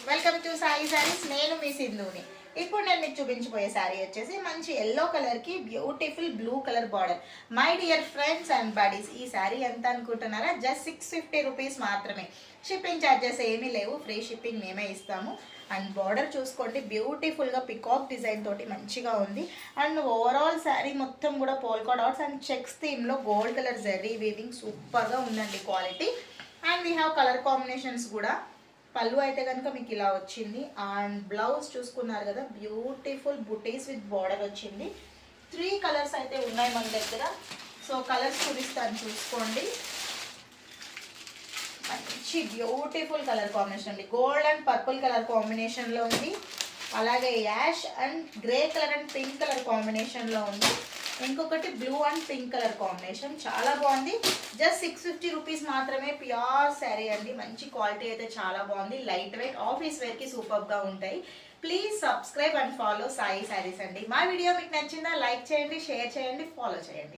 Welcome to Sai saris. నేను మీ సింధుని. ఇప్పుడు నేను మీకు చూపించబోయే శారీ వచ్చేసి మంచి ఎల్లో కలర్కి beautiful blue colour border. My dear friends and buddies, ఈ శారీ ఎంత అనుకుంటున్నారా? జస్ట్ 650 రూపీస్ మాత్రమే. షిప్పింగ్ ఛార్జెస్ ఏమీ లేవు, ఫ్రీ షిప్పింగ్ మేమే ఇస్తాము. అండ్ బార్డర్ చూసుకోండి, బ్యూటిఫుల్గా పికాక్ డిజైన్ తోటి మంచిగా ఉంది. అండ్ ఓవరాల్ శారీ మొత్తం కూడా పోల్కా డాట్స్ అండ్ చెక్స్ థీమ్లో గోల్డ్ కలర్ జెర్రీ వీవింగ్ సూపర్గా ఉందండి quality. And we have colour combinations కూడా. పళ్ళు అయితే కనుక మీకు ఇలా వచ్చింది. అండ్ బ్లౌజ్ చూసుకున్నారు కదా, బ్యూటిఫుల్ బుటీస్ విత్ బార్డర్ వచ్చింది. 3 కలర్స్ అయితే ఉన్నాయి మన దగ్గర. సో కలర్స్ చూపిస్తాను చూసుకోండి. మంచి బ్యూటిఫుల్ కలర్ కాంబినేషన్ అండి. గోల్డ్ అండ్ పర్పుల్ కలర్ కాంబినేషన్లో ఉంది. అలాగే ash and grey colour and pink colour కాంబినేషన్లో ఉంది. ఇంకొకటి blue and pink colour combination, చాలా బాగుంది. జస్ట్ 650 రూపీస్ మాత్రమే. ప్యూర్ శారీ అండి, మంచి క్వాలిటీ అయితే చాలా బాగుంది. లైట్ వెయిట్, ఆఫీస్ వేర్కి సూపర్గా ఉంటాయి. Please subscribe and follow Sai saris అండి. మా వీడియో మీకు నచ్చిందా? లైక్ చేయండి, షేర్ చేయండి, ఫాలో చేయండి.